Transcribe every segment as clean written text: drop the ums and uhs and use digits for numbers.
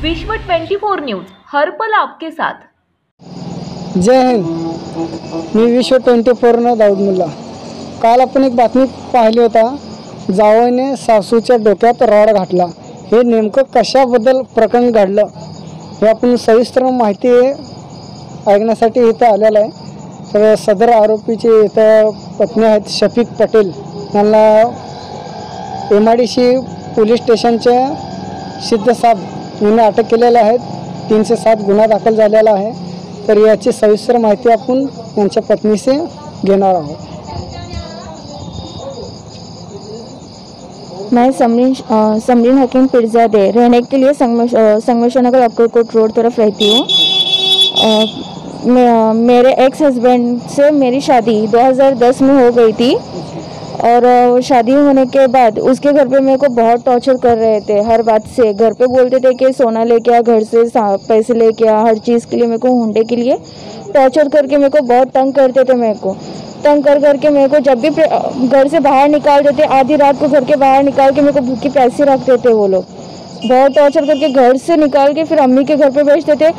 विश्व 24 न्यूज हर पल आपके साथ। जय हिंद। मी विश्व 24 दाऊद मुल्ला। काल आपण एक बातमी पाहिली होता, जावईने सासूच्या डोक्यात रॉड घातला। हे नेमकं कशाबद्दल प्रकरण घडलं हे आपण सविस्तर माहिती ऐकण्यासाठी इथं आलेलं आहे। तर सदर आरोपीचे इथं पत्नी आहेत शफीक पटेल, यांना MIDC पोलीस स्टेशनचे सिद्धसाब यांनी अटक केलेले आहेत। 307 गुन्हा दाखल झालेला आहे। तर याची सविस्तर माहिती आपण यांच्या पत्नीसे घेणार आहोत। मैं समरीन हकीम पिरजादे रहने के लिए संगमेश्वर नगर अक्कलकोट रोड तरफ रहती हूँ। मेरे एक्स हस्बैंड से मेरी शादी 2010 में हो गई थी और शादी होने के बाद उसके घर पे मेरे को बहुत टॉर्चर कर रहे थे। हर बात से घर पे बोलते थे कि सोना लेके आ, घर से पैसे लेके आ, हर चीज़ के लिए मेरे को हुंडे के लिए टॉर्चर करके मेरे को बहुत तंग करते थे। मेरे को तंग करके मेरे को जब भी घर से बाहर निकाल देते, आधी रात को घर के बाहर निकाल के मेरे को भूखी प्यासी रखते थे। वो लोग बहुत टॉर्चर करके घर से निकाल के फिर अम्मी के घर पे भेजते थे।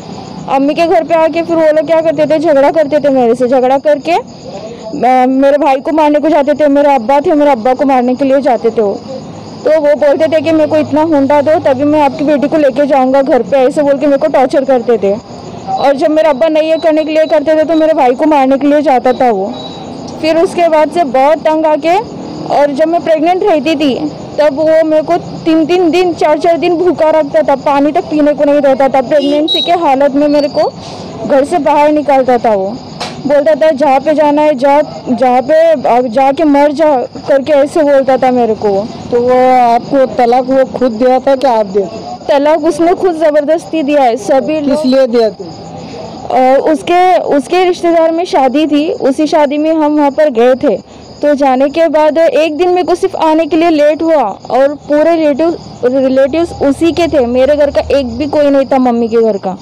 अम्मी के घर पे आके फिर वो लोग क्या करते थे, झगड़ा करते थे मेरे से। झगड़ा करके मेरे भाई को मारने को जाते थे। मेरे अब्बा थे, मेरे अब्बा को मारने के लिए जाते थे वो। तो वो बोलते थे कि मेरे को इतना हुंडा दो तभी मैं आपकी बेटी को लेके जाऊंगा घर पे, ऐसे बोल के मेरे को टॉर्चर करते थे। और जब मेरे अब्बा नहीं ये करने के लिए करते थे तो मेरे भाई को मारने के लिए जाता था वो। फिर उसके बाद से बहुत तंग आके, और जब मैं प्रेग्नेंट रहती थी तब वो मेरे को 3-3 दिन 4-4 दिन भूखा रखता था, पानी तक पीने को नहीं देता था। प्रेगनेंसी के हालत में मेरे को घर से बाहर निकालता था। वो बोलता था जहाँ पे जाना है जहाँ पे जाके मर जा करके ऐसे बोलता था मेरे को। तो वो आपको तलाक वो खुद दिया था कि आप दिए थे? तलाक उसने खुद ज़बरदस्ती दिया है। सभी किस लिए दिया थे? उसके रिश्तेदार में शादी थी, उसी शादी में हम वहाँ पर गए थे। तो जाने के बाद एक दिन मेरे को सिर्फ आने के लिए लेट हुआ और पूरे रिलेटिव्स उसी के थे। मेरे घर का एक भी कोई नहीं था, मम्मी के घर का।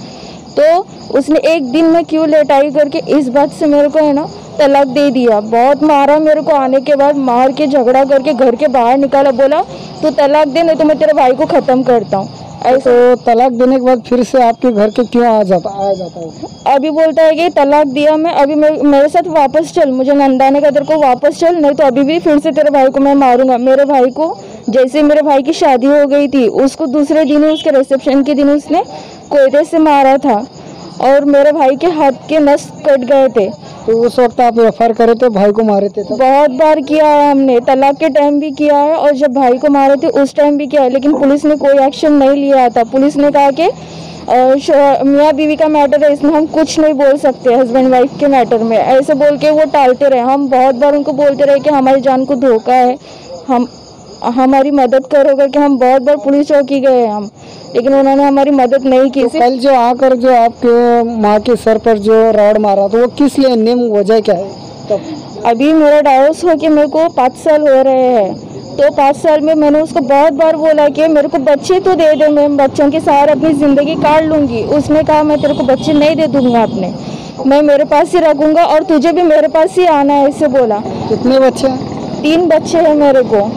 तो उसने एक दिन में क्यों लेट आई करके इस बात से मेरे को है ना तलाक दे दिया। बहुत मारा मेरे को, आने के बाद मार के झगड़ा करके घर के बाहर निकाला। बोला तू तलाक दे नहीं तो मैं तेरे भाई को ख़त्म करता हूँ। तो तलाक देने के बाद फिर से आपके घर के क्यों आया जाता है? अभी बोलता है कि तलाक दिया मैं, अभी मेरे साथ वापस चल, मुझे नंदाने का तेरे को वापस चल, नहीं तो अभी भी फिर से तेरे भाई को मैं मारूंगा। मेरे भाई को जैसे मेरे भाई की शादी हो गई थी उसको दूसरे दिन ही, उसके रिसेप्शन के दिन उसने कोयते से मारा था और मेरे भाई के हाथ के नस कट गए थे। तो उस वक्त आप FIR करे थे, भाई को मारे थे? बहुत बार किया है हमने, तलाक के टाइम भी किया है और जब भाई को मारे थे उस टाइम भी किया है, लेकिन पुलिस ने कोई एक्शन नहीं लिया था। पुलिस ने कहा कि मियाँ बीवी का मैटर है, इसमें हम कुछ नहीं बोल सकते हस्बैंड वाइफ के मैटर में, ऐसे बोल के वो टालते रहे। हम बहुत बार उनको बोलते रहे कि हमारी जान को धोखा है, हमारी मदद करो करके हम बहुत बार पुलिस चौकी गए हैं हम, लेकिन उन्होंने हमारी मदद नहीं की। तो कल जो आकर जो आपके माँ के सर पर जो रॉड मारा तो वो किस लिए, नेम वजह क्या है? तब अभी मेरा डाइवोर्स हो के मेरे को 5 साल हो रहे हैं। तो 5 साल में मैंने उसको बहुत बार बोला कि मेरे को बच्चे तो दे दे, मैं बच्चों के साथ अपनी ज़िंदगी काट लूँगी। उसने कहा मैं तेरे को बच्चे नहीं दे दूँगा अपने, मैं मेरे पास ही रखूँगा और तुझे भी मेरे पास ही आना है, ऐसे बोला। कितने बच्चे? 3 बच्चे हैं मेरे को।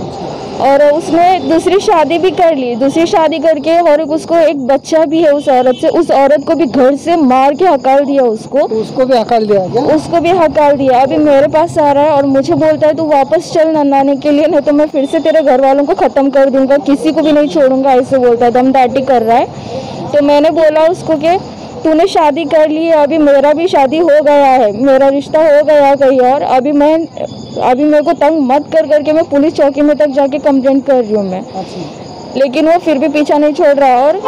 और उसने दूसरी शादी भी कर ली, दूसरी शादी करके, और उसको एक बच्चा भी है उस औरत से। उस औरत को भी घर से मार के हकाल दिया उसको। तो उसको भी हकाल दिया क्या? उसको भी हकाल दिया। अभी मेरे पास आ रहा है और मुझे बोलता है तू वापस चल नंदाने के लिए, नहीं तो मैं फिर से तेरे घर वालों को ख़त्म कर दूंगा, किसी को भी नहीं छोड़ूंगा, ऐसे बोलता है, दमदाटी कर रहा है। तो मैंने बोला उसको कि तूने शादी कर ली है, अभी मेरा भी शादी हो गया है, मेरा रिश्ता हो गया कहीं और, अभी मेरे को तंग मत कर करके मैं पुलिस चौकी में तक जाके कंप्लेंट कर रही हूँ मैं। लेकिन वो फिर भी पीछा नहीं छोड़ रहा। और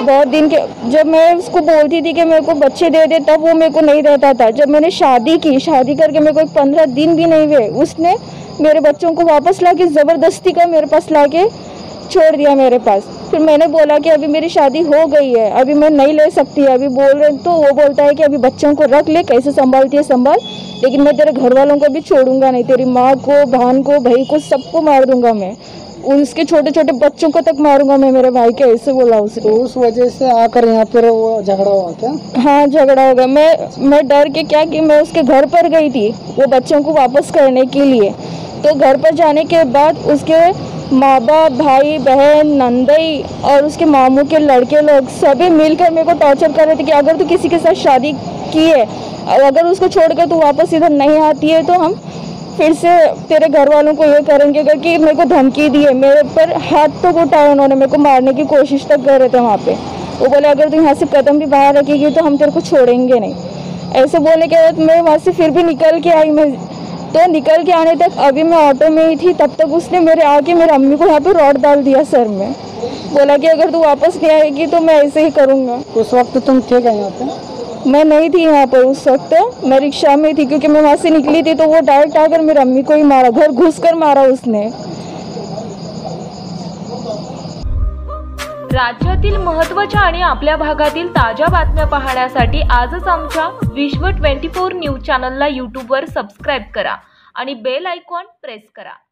बहुत दिन के, जब मैं उसको बोलती थी कि मेरे को बच्चे दे दे तब वो मेरे को नहीं देता था। जब मैंने शादी की, शादी करके मेरे को 15 दिन भी नहीं हुए, उसने मेरे बच्चों को वापस ला के ज़बरदस्ती का मेरे पास ला के छोड़ दिया मेरे पास। फिर मैंने बोला कि अभी मेरी शादी हो गई है, अभी मैं नहीं ले सकती अभी, बोल रहे। तो वो बोलता है कि अभी बच्चों को रख ले, कैसे संभालती है संभाल, लेकिन मैं तेरे घर वालों को भी छोड़ूंगा नहीं, तेरी माँ को, बहन को, भाई को, सबको मार दूंगा मैं, उसके छोटे छोटे बच्चों को तक मारूंगा मैं, मेरे भाई के, ऐसे बोला उसने। तो उस वजह से आकर यहाँ पर वो झगड़ा हुआ क्या? हाँ, झगड़ा हो गया। मैं डर के क्या कि मैं उसके घर पर गई थी वो बच्चों को वापस करने के लिए। तो घर पर जाने के बाद उसके माँ बाप, भाई बहन, नंदई और उसके मामू के लड़के लोग सभी मिलकर मेरे को टॉर्चर कर रहे थे कि अगर तू किसी के साथ शादी की है और अगर उसको छोड़कर तू वापस इधर नहीं आती है तो हम फिर से तेरे घर वालों को ये करेंगे, करके मेरे को धमकी दी है। मेरे पर हाथ तो उठाया उन्होंने, मेरे को मारने की कोशिश तक कर रहे थे वहाँ पे। वो बोले अगर तू यहाँ से कदम भी बाहर रखेगी तो हम तेरे को छोड़ेंगे नहीं। ऐसे बोलने के बाद मैं वहाँ से फिर भी निकल के आई। मैं तो निकल के आने तक अभी मैं ऑटो में ही थी, तब तक उसने मेरे आके मेरे अम्मी को यहाँ पे रॉड डाल दिया सर में। बोला कि अगर तू वापस नहीं आएगी तो मैं ऐसे ही करूँगा। उस वक्त तुम थे क्या यहाँ पे? मैं नहीं थी यहाँ पर उस वक्त, मैं रिक्शा में थी क्योंकि मैं वहाँ से निकली थी तो वो डायरेक्ट आकर मेरी अम्मी को ही मारा, घर घुस कर मारा उसने। राज्यातील महत्त्वाच्या आणि आपल्या भागातील ताज्या बातम्या पाहण्यासाठी आजच आमच्या विश्व 24 न्यूज चॅनलला यूट्यूबवर सबस्क्राईब करा आणि बेल आयकॉन प्रेस करा।